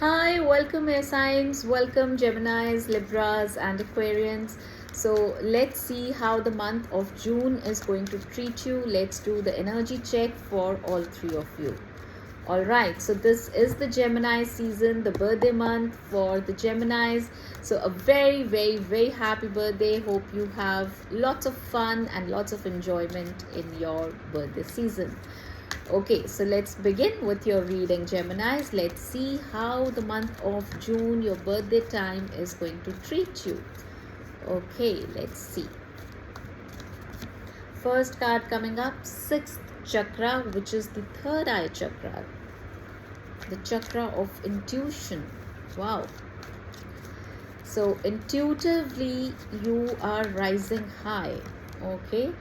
Hi, welcome air signs, welcome Geminis, Libras, and Aquarians. So let's see how the month of June is going to treat you. Let's do the energy check for all three of you. Alright, so this is the Gemini season, the birthday month for the Geminis. So a very happy birthday. Hope you have lots of fun and lots of enjoyment in your birthday season. Okay, so let's begin with your reading, Geminis. Let's see how the month of June, your birthday time, is going to treat you. Okay, let's see. First card coming up, 6th chakra, which is the third eye chakra, the chakra of intuition. Wow. So intuitively you are rising high. Okay,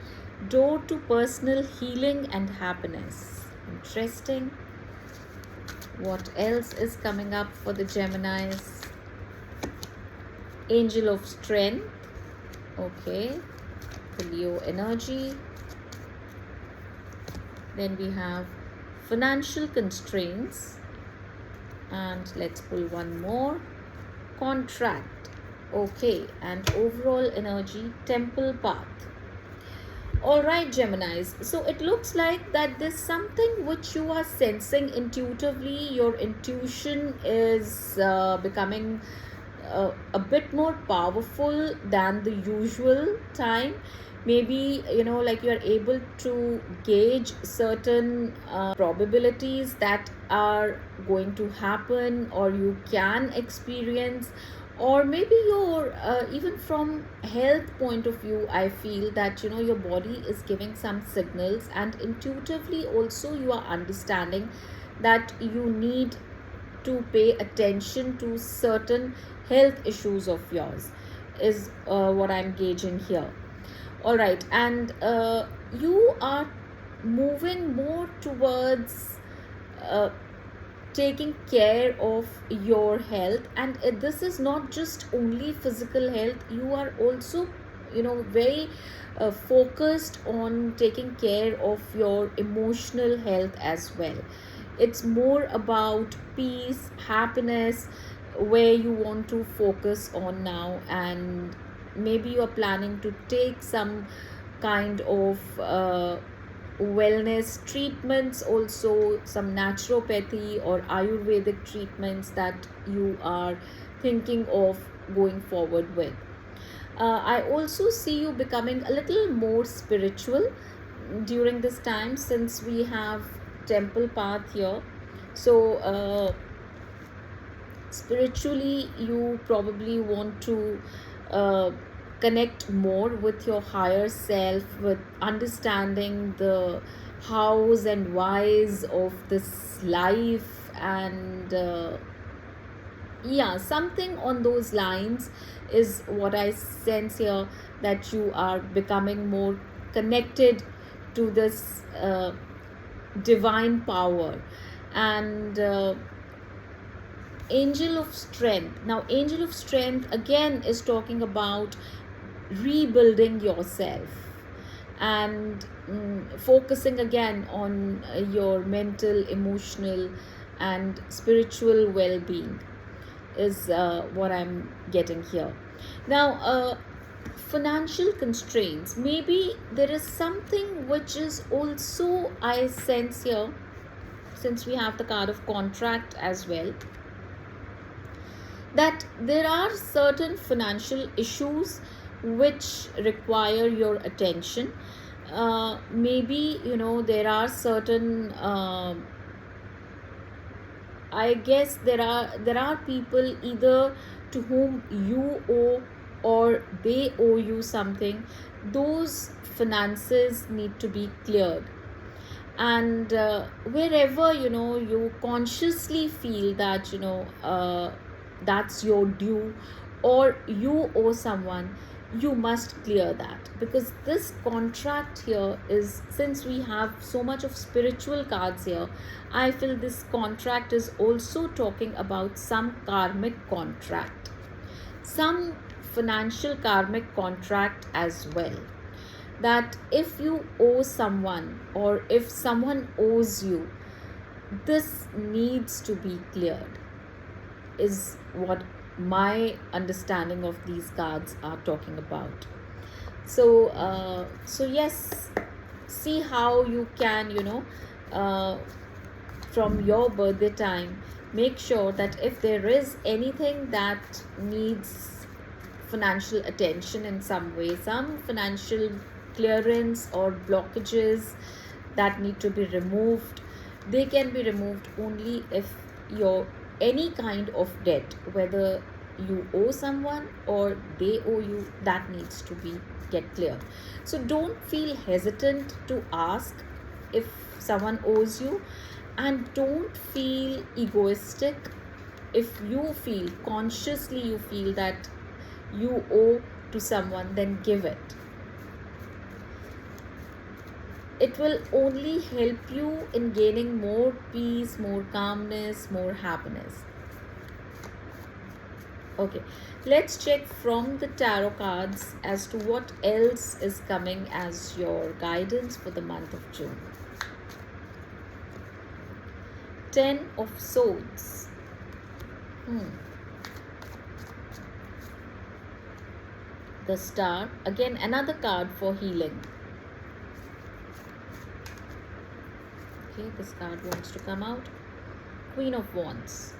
door to personal healing and happiness. Interesting. What else is coming up for the Geminis? Angel of strength. Okay, the Leo energy. Then we have financial constraints, and let's pull one more, contract. Okay, and overall energy, temple path. Alright, Geminis, so it looks like that there's something which you are sensing intuitively. Your intuition is becoming a bit more powerful than the usual time. Maybe, like you're able to gauge certain probabilities that are going to happen or you can experience, or maybe your even from health point of view, I feel that your body is giving some signals, and intuitively also you are understanding that you need to pay attention to certain health issues of yours, is what I'm gauging here. All right, and you are moving more towards taking care of your health, and this is not just only physical health. You are also very focused on taking care of your emotional health as well. It's more about peace, happiness, where you want to focus on now, and maybe you are planning to take some kind of wellness treatments, also some naturopathy or ayurvedic treatments that you are thinking of going forward with. I also see you becoming a little more spiritual during this time, since we have temple path here. So spiritually you probably want to uh, connect more with your higher self, with understanding the hows and whys of this life, and yeah, something on those lines is what I sense here, that you are becoming more connected to this divine power. And angel of strength, now angel of strength again is talking about rebuilding yourself, and focusing again on your mental, emotional, and spiritual well-being is what I'm getting here. Now financial constraints, maybe there is something which is also I sense here, since we have the card of contract as well, that there are certain financial issues which require your attention. Maybe there are certain I guess there are people either to whom you owe or they owe you something. Those finances need to be cleared, and wherever you consciously feel that that's your due, or you owe someone, you must clear that, because this contract here is, since we have so much of spiritual cards here, I feel this contract is also talking about some karmic contract, some financial karmic contract as well, that if you owe someone or if someone owes you, this needs to be cleared. is what my understanding of these cards are talking about. So yes, see how you can, from your birthday time, make sure that if there is anything that needs financial attention in some way, some financial clearance or blockages that need to be removed, they can be removed only if your any kind of debt, whether you owe someone or they owe you, that needs to be get clear. So don't feel hesitant to ask if someone owes you, and don't feel egoistic if you feel consciously you feel that you owe to someone, then give it. It will only help you in gaining more peace, more calmness, more happiness. Okay, let's check from the tarot cards as to what else is coming as your guidance for the month of June. 10 of Swords. The Star, again another card for healing. Okay, this card wants to come out. Queen of Wands.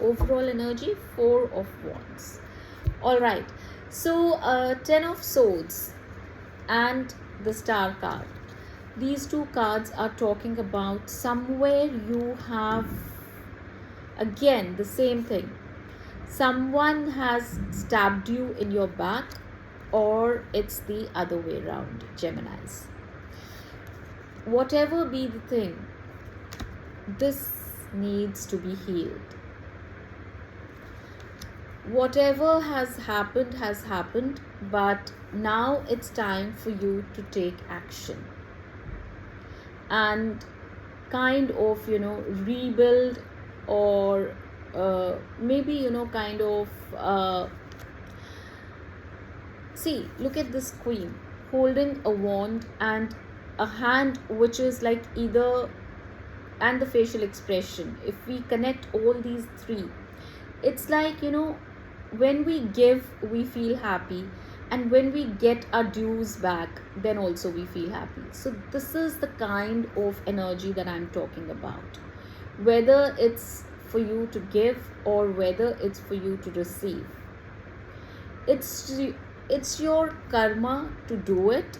Overall energy, 4 of Wands. All right, so 10 of Swords and the Star card. These two cards are talking about somewhere you have, again, the same thing. Someone has stabbed you in your back, or it's the other way around, Geminis. Whatever be the thing, this needs to be healed. Whatever has happened, but now it's time for you to take action and kind of, rebuild, or maybe, kind of, see, look at this queen holding a wand and a hand which is like either, and the facial expression. If we connect all these three, it's like, when we give, we feel happy, and when we get our dues back, then also we feel happy. So this is the kind of energy that I'm talking about, whether it's for you to give or whether it's for you to receive. It's your karma to do it,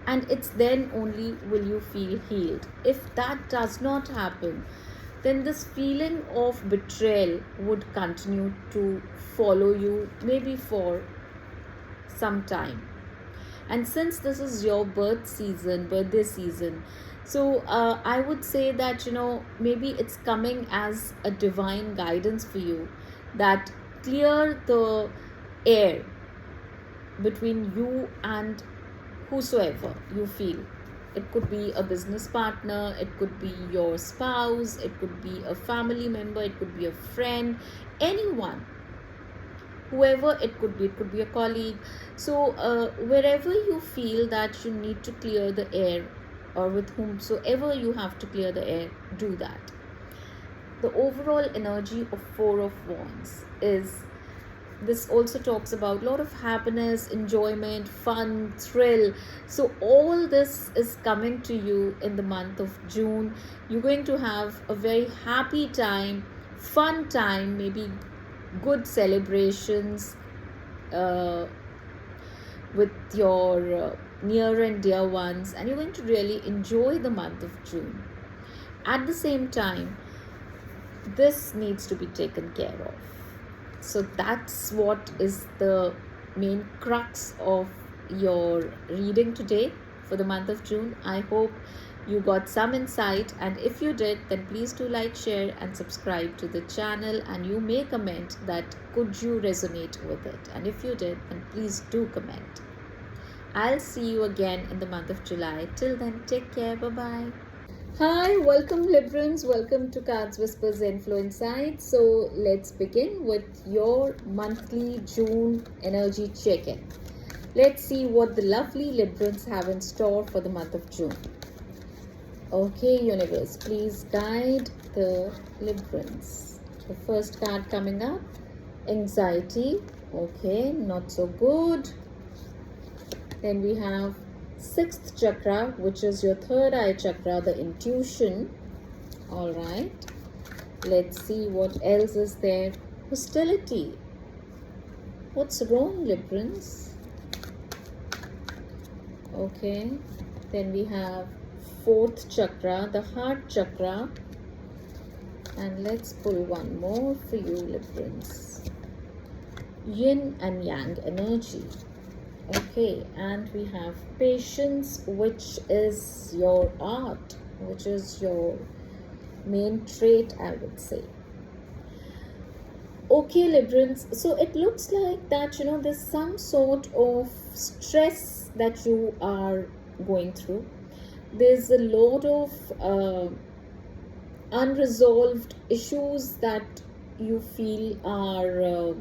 and it's then only will you feel healed. If that does not happen, then this feeling of betrayal would continue to follow you, maybe for some time. And since this is your birthday season, so I would say that, maybe it's coming as a divine guidance for you, that clear the air between you and whosoever you feel. It could be a business partner, it could be your spouse, it could be a family member, it could be a friend, anyone, whoever it could be a colleague. So wherever you feel that you need to clear the air, or with whomsoever you have to clear the air, do that. The overall energy of 4 of Wands is, this also talks about a lot of happiness, enjoyment, fun, thrill. So all this is coming to you in the month of June. You're going to have a very happy time, fun time, maybe good celebrations with your near and dear ones, and you're going to really enjoy the month of June. At the same time, this needs to be taken care of. So that's what is the main crux of your reading today for the month of June. I hope you got some insight, and if you did, then please do like, share and subscribe to the channel, and you may comment that could you resonate with it, and if you did, then please do comment. I'll see you again in the month of July. Till then, take care. Bye-bye. Hi, welcome Librans, welcome to Cards Whisper-Zenflow Insights. So let's begin with your monthly June energy check-in. Let's see what the lovely Librans have in store for the month of June. Okay, universe, please guide the Librans. The first card coming up, anxiety. Okay, not so good. Then we have sixth chakra, which is your third eye chakra, the intuition. All right. Let's see what else is there. Hostility. What's wrong, Librans? Okay. Then we have fourth chakra, the heart chakra. And let's pull one more for you, Librans. Yin and yang energy. Okay, and we have patience, which is your art, which is your main trait, I would say. Okay, Librans, so it looks like that, there's some sort of stress that you are going through. There's a lot of unresolved issues that you feel are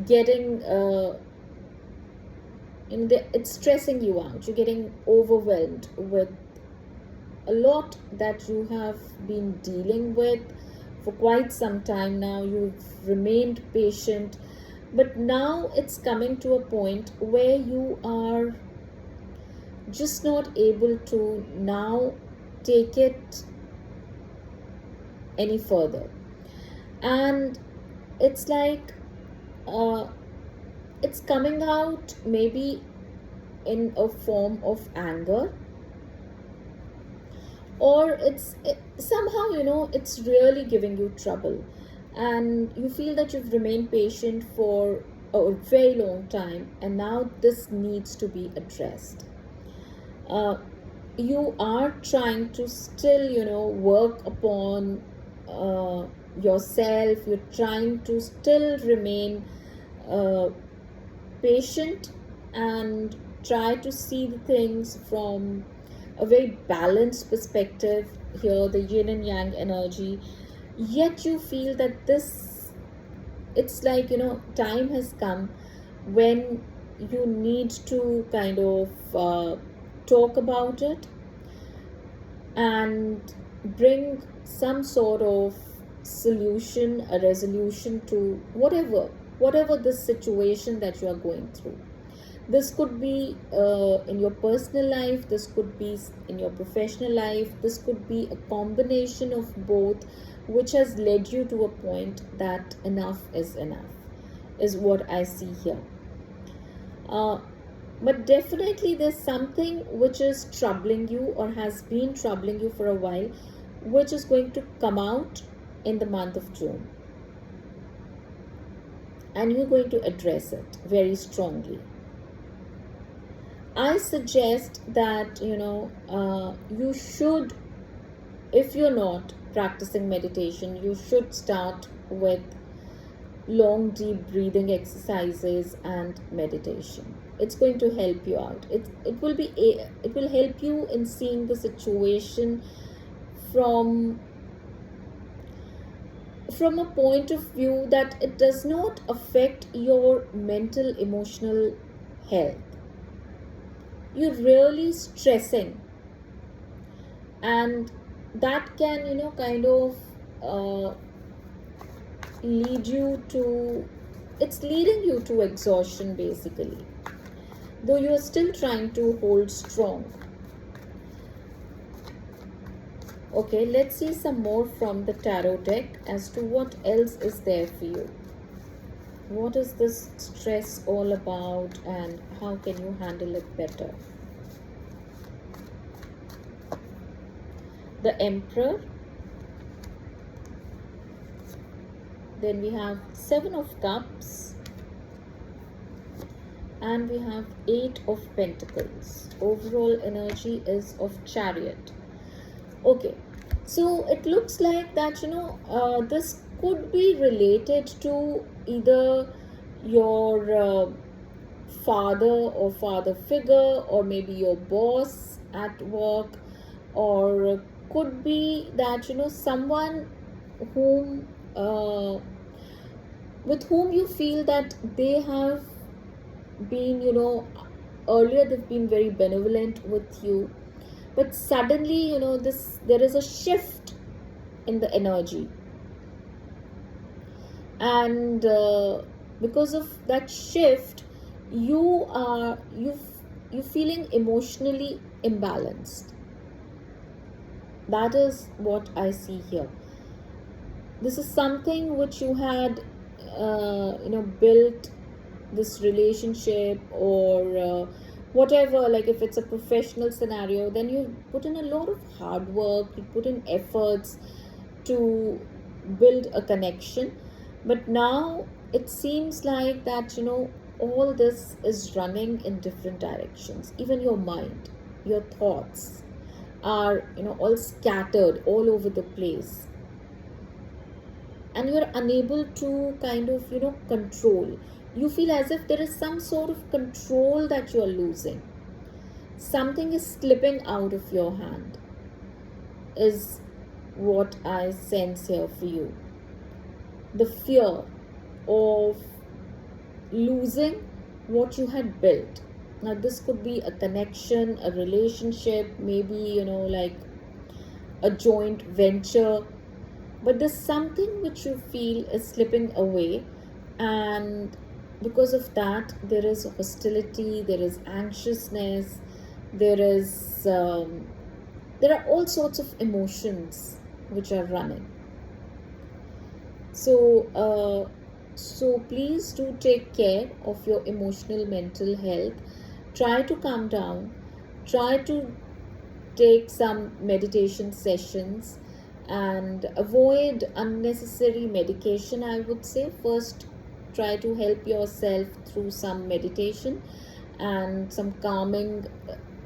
getting it's stressing you out. You're getting overwhelmed with a lot that you have been dealing with for quite some time now. You've remained patient, but now it's coming to a point where you are just not able to now take it any further. And it's like it's coming out maybe in a form of anger, or somehow it's really giving you trouble, and you feel that you've remained patient for a very long time, and now this needs to be addressed. You are trying to still work upon yourself. You're trying to still remain patient and try to see the things from a very balanced perspective here, the yin and yang energy. Yet you feel that it's like time has come when you need to kind of talk about it and bring some sort of solution, a resolution to whatever this situation that you are going through. This could be in your personal life, this could be in your professional life, this could be a combination of both, which has led you to a point that enough, is what I see here. But definitely there's something which is troubling you or has been troubling you for a while, which is going to come out in the month of June. And you're going to address it very strongly. I suggest that, you should, if you're not practicing meditation, you should start with long, deep breathing exercises and meditation. It's going to help you out. It will help you in seeing the situation from a point of view that it does not affect your mental, emotional health. You're really stressing, and that can kind of it's leading you to exhaustion basically, though you're still trying to hold strong. Okay, let's see some more from the tarot deck as to what else is there for you. What is this stress all about, and how can you handle it better? The Emperor. Then we have Seven of Cups. And we have Eight of Pentacles. Overall energy is of Chariot. Okay, so it looks like that this could be related to either your father or father figure, or maybe your boss at work, or could be that someone whom with whom you feel that they have been earlier they've been very benevolent with you, but suddenly there is a shift in the energy. And because of that shift, you feeling emotionally imbalanced. That is what I see here. This is something which you had built this relationship, or whatever, like if it's a professional scenario, then you put in a lot of hard work, you put in efforts to build a connection. But now it seems like that all this is running in different directions. Even your mind, your thoughts are all scattered all over the place, and you're unable to kind of control. You feel as if there is some sort of control that you are losing. Something is slipping out of your hand, is what I sense here for you. The fear of losing what you had built. Now this could be a connection, a relationship, maybe like a joint venture, but there's something which you feel is slipping away, and because of that there is hostility, there is anxiousness, there are all sorts of emotions which are running. So please do take care of your emotional mental health. Try to calm down, try to take some meditation sessions, and avoid unnecessary medication. I would say first try to help yourself through some meditation and some calming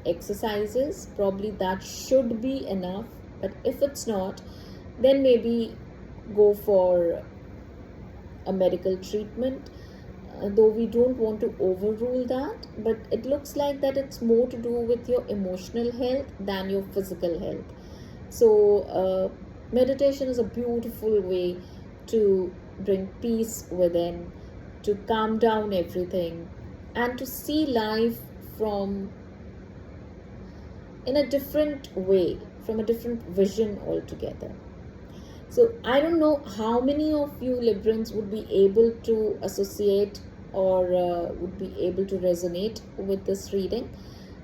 exercises. Probably that should be enough, but if it's not, then maybe go for a medical treatment, though we don't want to overrule that. But it looks like that it's more to do with your emotional health than your physical health. So meditation is a beautiful way to bring peace within, to calm down everything, and to see life from in a different way, from a different vision altogether. So I don't know how many of you Librans would be able to associate or would be able to resonate with this reading.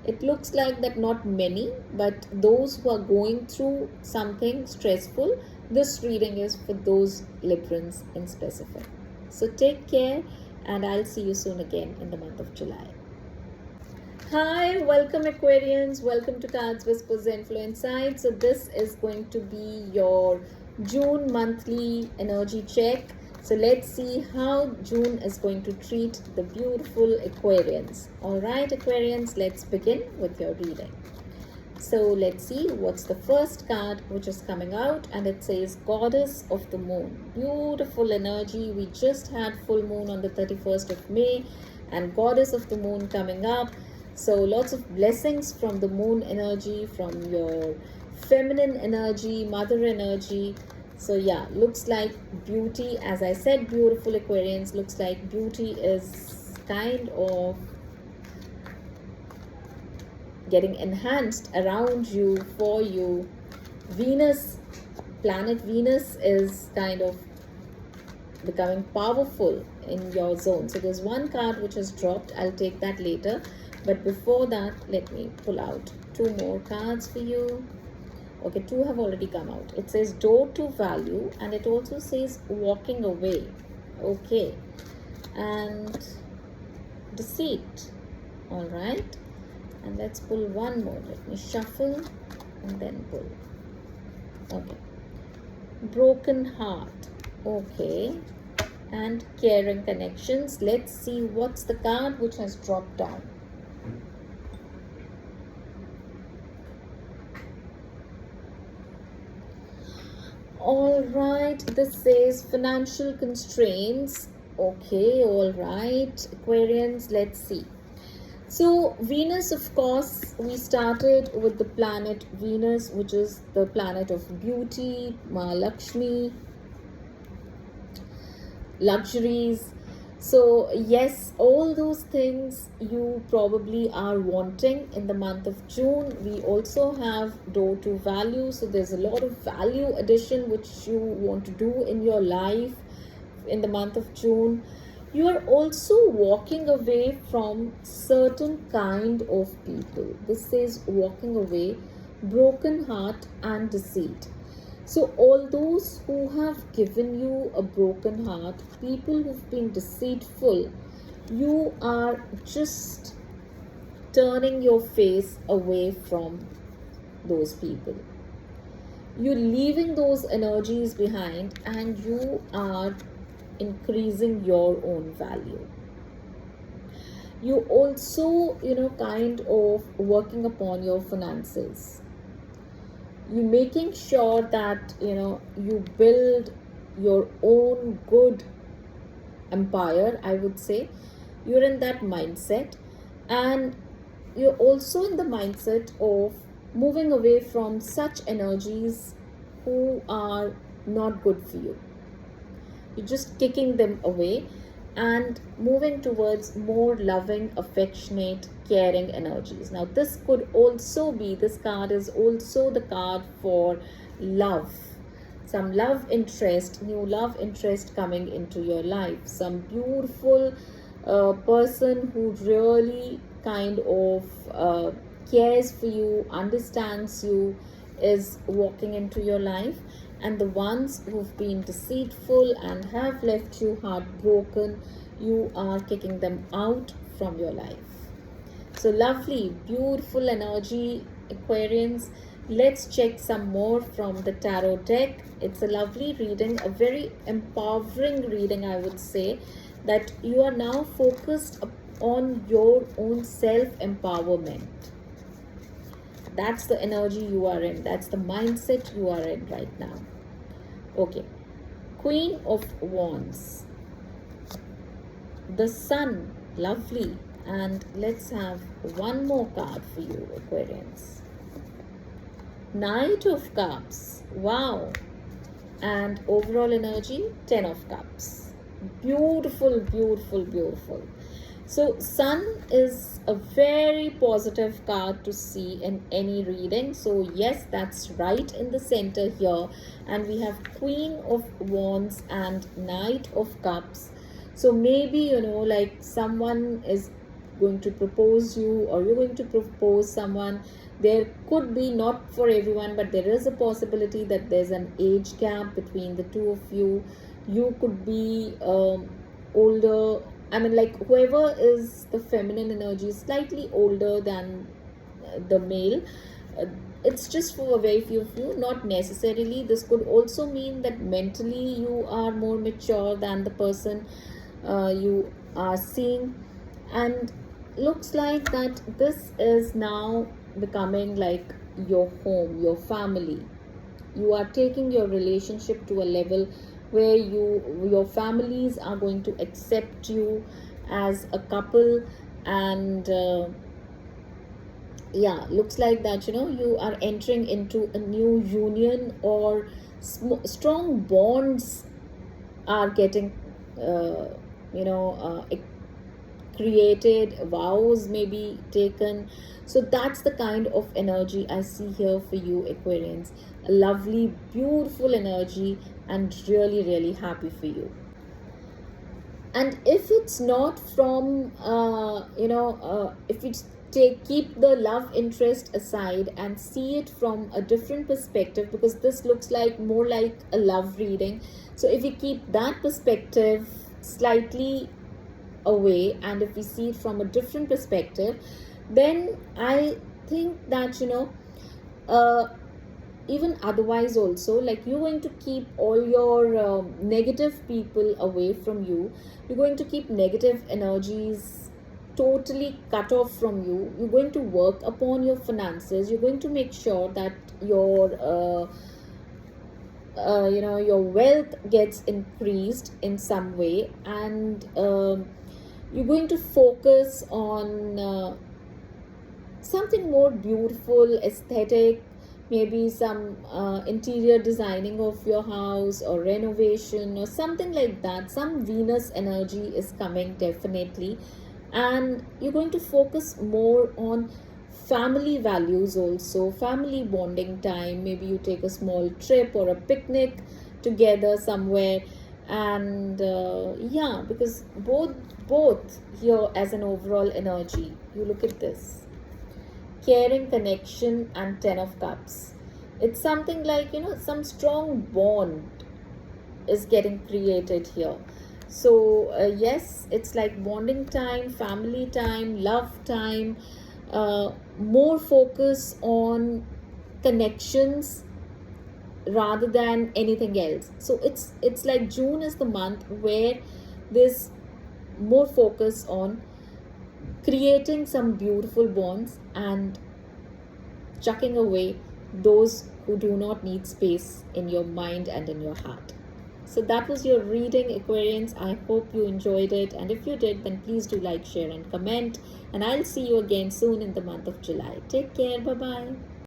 It looks like that not many, but those who are going through something stressful, this reading is for those Librans in specific. So take care, and I'll see you soon again in the month of July. Hi, welcome Aquarians, welcome to Cards Whisper-Zenflow Inside. So this is going to be your June monthly energy check. So let's see how June is going to treat the beautiful Aquarians. Alright Aquarians, let's begin with your reading. So let's see what's the first card which is coming out, and it says Goddess of the Moon. Beautiful energy. We just had full moon on the 31st of May and Goddess of the Moon coming up. So lots of blessings from the moon energy, from your feminine energy, mother energy. So yeah, looks like beauty, as I said, beautiful Aquarians, looks like beauty is kind of getting enhanced around you, for you. Venus, planet Venus is kind of becoming powerful in your zone. So there's one card which has dropped. I'll take that later. But before that, let me pull out two more cards for you. Okay, two have already come out. It says Door to Value, and it also says Walking Away. Okay. And Deceit. All right. And let's pull one more. Let me shuffle and then pull. Okay. Broken Heart. Okay. And Caring Connections. Let's see what's the card which has dropped down. All right, this says Financial Constraints. Okay, all right, Aquarians, let's see. So Venus, of course, we started with the planet Venus, which is the planet of beauty, Ma Lakshmi, luxuries. So, yes, all those things you probably are wanting in the month of June. We also have door to value. So, there's a lot of value addition which you want to do in your life in the month of June. You are also walking away from certain kind of people. This says walking away, broken heart and deceit. So, all those who have given you a broken heart, people who've been deceitful, you are just turning your face away from those people. You're leaving those energies behind and you are increasing your own value. You also, kind of working upon your finances. You making sure that you build your own good empire, I would say. You're in that mindset, and you're also in the mindset of moving away from such energies who are not good for you. You're just kicking them away and moving towards more loving, affectionate, caring energies. Now, this card is also the card for love. Some love interest, new love interest coming into your life. Some beautiful person who really kind of cares for you, understands you, is walking into your life. And the ones who've been deceitful and have left you heartbroken, you are kicking them out from your life. So lovely, beautiful energy, Aquarians. Let's check some more from the tarot deck. It's a lovely reading, a very empowering reading, I would say, that you are now focused on your own self-empowerment. That's the energy you are in. That's the mindset you are in right now. Okay. Queen of Wands. The Sun. Lovely. And let's have one more card for you, Aquarians. Knight of Cups. Wow. And overall energy, 10 of Cups. Beautiful, beautiful, beautiful. So, Sun is a very positive card to see in any reading. So, yes, that's right in the center here. And we have Queen of Wands and Knight of Cups. So, maybe, like someone is going to propose you, or you're going to propose someone. There could be, not for everyone, but there is a possibility that there's an age gap between the two of you. You could be older. I mean, like, whoever is the feminine energy is slightly older than the male. It's just for a very few of you, not necessarily. This could also mean that mentally you are more mature than the person you are seeing. And looks like that this is now becoming like your home, your family. You are taking your relationship to a level where your families are going to accept you as a couple. And looks like that you are entering into a new union, or strong bonds are getting created, vows may be taken. So that's the kind of energy I see here for you, Aquarians. A lovely, beautiful energy, and really, really happy for you. And if it's not from if you keep the love interest aside and see it from a different perspective, because this looks like more like a love reading. So if you keep that perspective slightly away, and if we see it from a different perspective, then I think that even otherwise also, like, you're going to keep all your negative people away from you. You're going to keep negative energies totally cut off from you. You're going to work upon your finances. You're going to make sure that your your wealth gets increased in some way. And you're going to focus on something more beautiful, aesthetic, maybe some interior designing of your house or renovation or something like that. Some Venus energy is coming definitely, and you're going to focus more on family values also, family bonding time. Maybe you take a small trip or a picnic together somewhere. And yeah, because both here as an overall energy, you look at this caring connection and 10 of cups. It's something like, some strong bond is getting created here. So yes, it's like bonding time, family time, love time, more focus on connections rather than anything else. So it's like June is the month where there's more focus on creating some beautiful bonds and chucking away those who do not need space in your mind and in your heart. So that was your reading, Aquarians. I hope you enjoyed it, and if you did, then please do like, share and comment, and I'll see you again soon in the month of July. Take care. Bye bye.